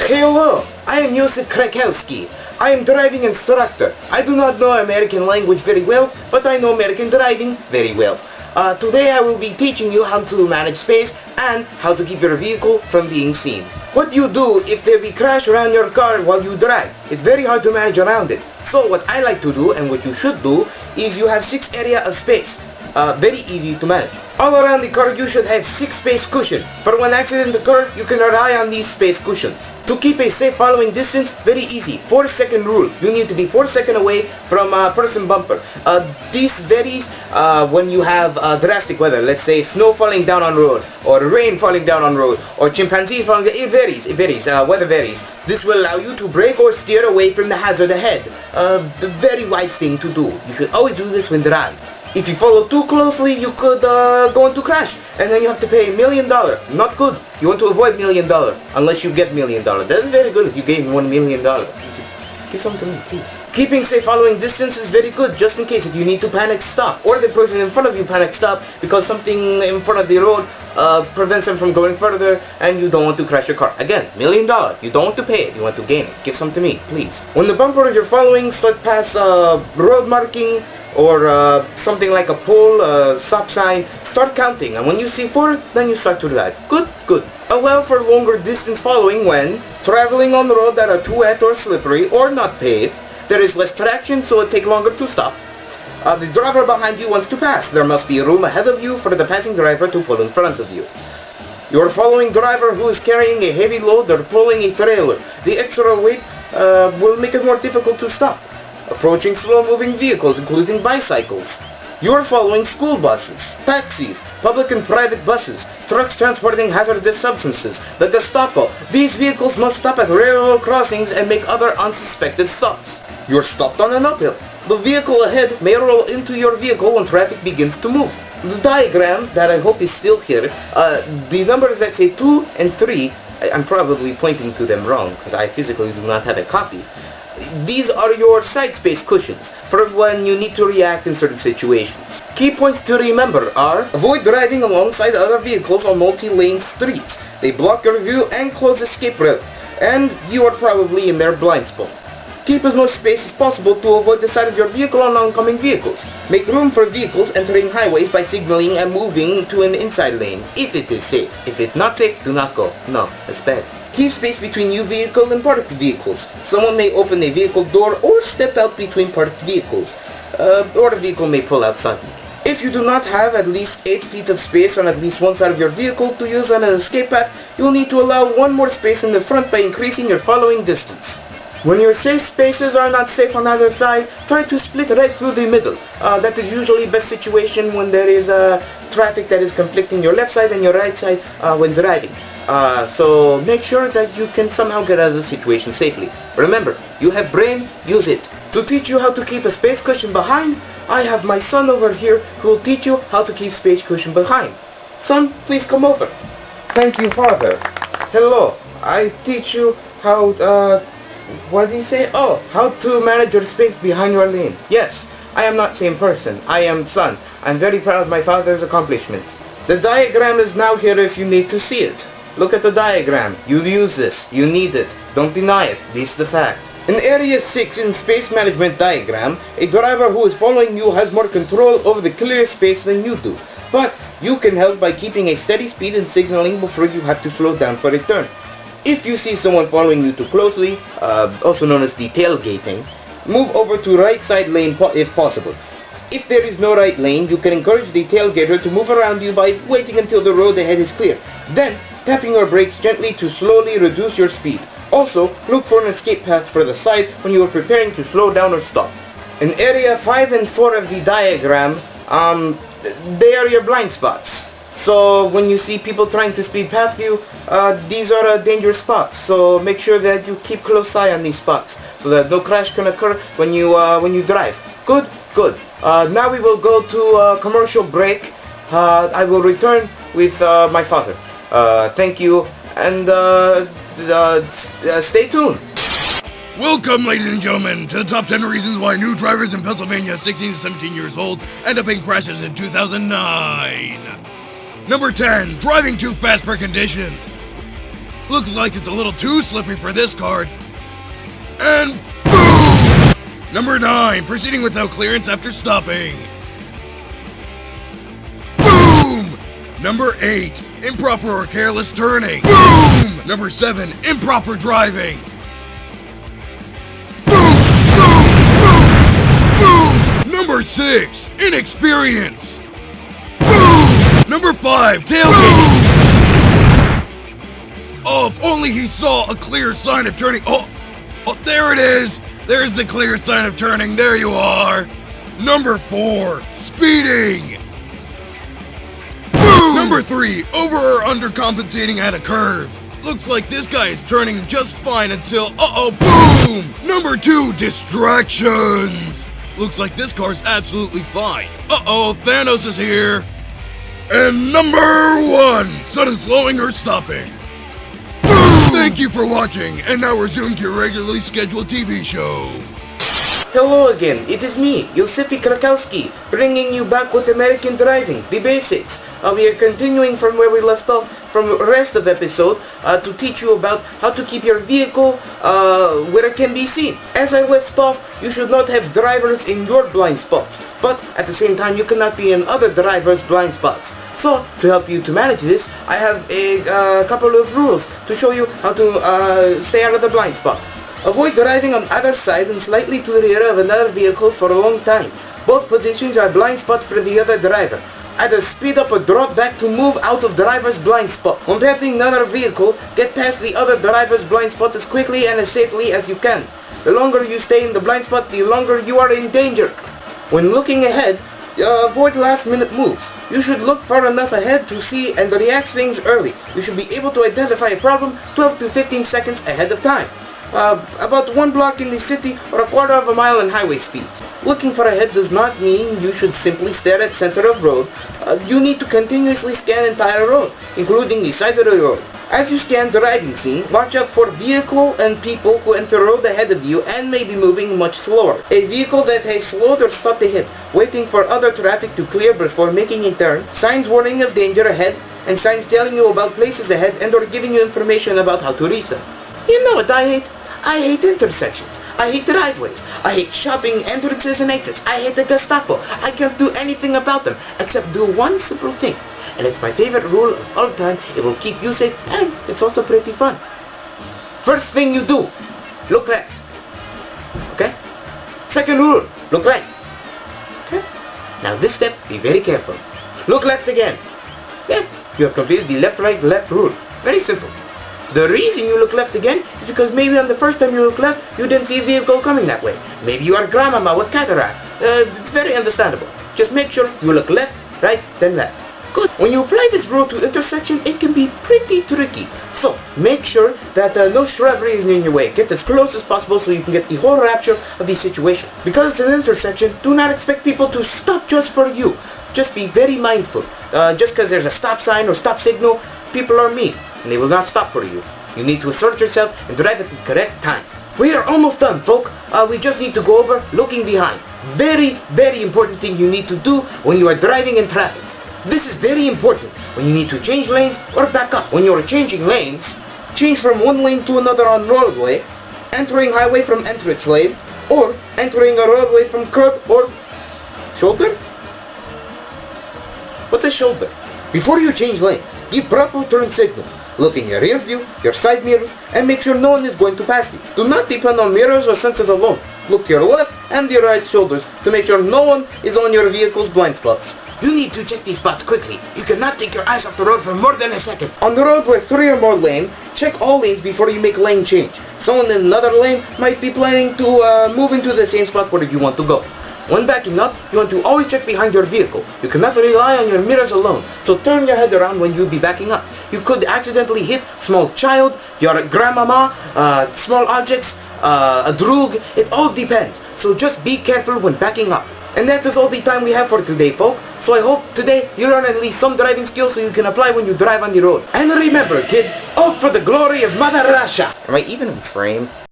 Hello, I am Josefi Kracowski. I am driving instructor. I do not know American language very well, but I know American driving very well. Today I will be teaching you how to manage space and how to keep your vehicle from being seen. What do you do if there be crash around your car while you drive? It's very hard to manage around it. So what I like to do and what you should do is you have 6 area of space. Very easy to manage. All around the car you should have 6 space cushions. For when accident occurs, you can rely on these space cushions. To keep a safe following distance, very easy. 4-second rule. You need to be 4 seconds away from a person bumper. This varies when you have drastic weather. Let's say snow falling down on road, or rain falling down on road, or chimpanzees falling down. It varies. Weather varies. This will allow you to brake or steer away from the hazard ahead. The very wise thing to do. You should always do this when driving. If you follow too closely, you could go into crash, and then you have to pay $1 million. Not good. You want to avoid $1 million, unless you get $1 million. That's very good if you gave $1 million. Give something to me, please. Keeping safe following distance is very good, just in case if you need to panic stop, or the person in front of you panic stop because something in front of the road prevents them from going further, and you don't want to crash your car. Again, $1 million. You don't want to pay it. You want to gain it. Give some to me, please. When the bumpers you're following start past road marking, or something like a pole, stop sign, start counting, and when you see 4, then you start to drive. Good. Allow for longer distance following when traveling on the road that are too wet or slippery or not paved. There is less traction, so it takes longer to stop. The driver behind you wants to pass. There must be room ahead of you for the passing driver to pull in front of you. Your following driver who is carrying a heavy load or pulling a trailer. The extra weight will make it more difficult to stop. Approaching slow-moving vehicles, including bicycles. You are following school buses, taxis, public and private buses, trucks transporting hazardous substances, the Gestapo. These vehicles must stop at railroad crossings and make other unsuspected stops. You are stopped on an uphill. The vehicle ahead may roll into your vehicle when traffic begins to move. The diagram that I hope is still here, the numbers that say 2 and 3, I'm probably pointing to them wrong because I physically do not have a copy. These are your side space cushions for when you need to react in certain situations. Key points to remember are: avoid driving alongside other vehicles on multi-lane streets. They block your view and close escape route, and you are probably in their blind spot. Keep as much space as possible to avoid the side of your vehicle on oncoming vehicles. Make room for vehicles entering highways by signaling and moving to an inside lane, if it is safe. If it's not safe, do not go. No, that's bad. Keep space between you vehicle and parked vehicles. Someone may open a vehicle door or step out between parked vehicles, or the vehicle may pull out suddenly. If you do not have at least 8 feet of space on at least one side of your vehicle to use on an escape path, you will need to allow one more space in the front by increasing your following distance. When your safe spaces are not safe on either side, try to split right through the middle. That is usually best situation when there is traffic that is conflicting your left side and your right side when driving. So make sure that you can somehow get out of the situation safely. Remember, you have brain, use it. To teach you how to keep a space cushion behind, I have my son over here who will teach you how to keep space cushion behind. Son, please come over. Thank you, father. Hello, I teach you how, what did he say? Oh, how to manage your space behind your lane. Yes, I am not same person. I am son. I'm very proud of my father's accomplishments. The diagram is now here if you need to see it. Look at the diagram. You use this. You need it. Don't deny it. This is the fact. In Area 6 in Space Management Diagram, a driver who is following you has more control over the clear space than you do. But you can help by keeping a steady speed and signaling before you have to slow down for a turn. If you see someone following you too closely, also known as the tailgating, move over to right side lane if possible. If there is no right lane, you can encourage the tailgater to move around you by waiting until the road ahead is clear. Then, tapping your brakes gently to slowly reduce your speed. Also, look for an escape path for the side when you are preparing to slow down or stop. In Area 5 and 4 of the diagram, they are your blind spots. So when you see people trying to speed past you, these are dangerous spots. So make sure that you keep close eye on these spots so that no crash can occur when you drive. Good. Now we will go to a commercial break. I will return with my father. Thank you, and stay tuned. Welcome, ladies and gentlemen, to the top 10 reasons why new drivers in Pennsylvania 16 to 17 years old end up in crashes in 2009. Number 10, driving too fast for conditions. Looks like it's a little too slippery for this card. And boom! Number 9, proceeding without clearance after stopping. Boom! Number 8, improper or careless turning. Boom! Number 7, improper driving. Boom! Boom! Boom! Boom! Number 6, inexperience. Boom! Number 5, tailgating. Oh, if only he saw a clear sign of turning. Oh, there it is. There's the clear sign of turning. There you are. Number 4, speeding. Boom! Number 3, over or undercompensating at a curve. Looks like this guy is turning just fine until, boom! Number 2, distractions. Looks like this car's absolutely fine. Thanos is here. And number 1, sudden slowing or stopping. Thank you for watching, and now resume to your regularly scheduled TV show. Hello again, it is me, Josefi Kracowski, bringing you back with American driving, the basics. We are continuing from where we left off from the rest of the episode to teach you about how to keep your vehicle where it can be seen. As I left off, you should not have drivers in your blind spots, but at the same time you cannot be in other drivers' blind spots. So, to help you to manage this, I have a couple of rules to show you how to stay out of the blind spot. Avoid driving on either side and slightly to the rear of another vehicle for a long time. Both positions are blind spots for the other driver. Either speed up or drop back to move out of driver's blind spot. When passing another vehicle, get past the other driver's blind spot as quickly and as safely as you can. The longer you stay in the blind spot, the longer you are in danger. When looking ahead, avoid last-minute moves. You should look far enough ahead to see and react things early. You should be able to identify a problem 12 to 15 seconds ahead of time. About 1 block in the city or a quarter of a mile in highway speeds. Looking far ahead does not mean you should simply stare at center of road. You need to continuously scan entire road, including the sides of the road. As you scan the driving scene, watch out for vehicle and people who enter road ahead of you and may be moving much slower. A vehicle that has slowed or stopped ahead, waiting for other traffic to clear before making a turn, signs warning of danger ahead, and signs telling you about places ahead and or giving you information about how to reach them. You know what I hate? I hate intersections. I hate driveways. I hate shopping entrances and exits. I hate the Gestapo. I can't do anything about them except do one simple thing. And it's my favorite rule of all time. It will keep you safe and it's also pretty fun. First thing you do, look left. Okay? Second rule, look right. Okay? Now this step, be very careful. Look left again. Yeah, you have completed the left rule. Very simple. The reason you look left again is because maybe on the first time you look left, you didn't see a vehicle coming that way. Maybe you are grandmama with cataract. It's very understandable. Just make sure you look left, right, then left. Good. When you apply this rule to intersection, it can be pretty tricky. So, make sure that no shrubbery is in your way. Get as close as possible so you can get the whole rapture of the situation. Because it's an intersection, do not expect people to stop just for you. Just be very mindful. Just because there's a stop sign or stop signal, people are mean, and they will not stop for you. You need to assert yourself and drive at the correct time. We are almost done, folk. We just need to go over looking behind. Very, very important thing you need to do when you are driving in traffic. This is very important when you need to change lanes or back up. When you are changing lanes, change from one lane to another on roadway, entering highway from entrance lane, or entering a roadway from curb or shoulder? What's a shoulder? Before you change lane, give proper turn signal. Look in your rear view, your side mirrors, and make sure no one is going to pass you. Do not depend on mirrors or sensors alone. Look to your left and your right shoulders to make sure no one is on your vehicle's blind spots. You need to check these spots quickly. You cannot take your eyes off the road for more than a second. On the road with 3 or more lanes, check all lanes before you make lane change. Someone in another lane might be planning to move into the same spot where you want to go. When backing up, you want to always check behind your vehicle. You cannot rely on your mirrors alone, so turn your head around when you be backing up. You could accidentally hit small child, your grandmama, small objects, a droog. It all depends, so just be careful when backing up. And that is all the time we have for today, folks. So I hope today you learn at least some driving skills so you can apply when you drive on the road. And remember, kid, all for the glory of Mother Russia. Am I even in frame?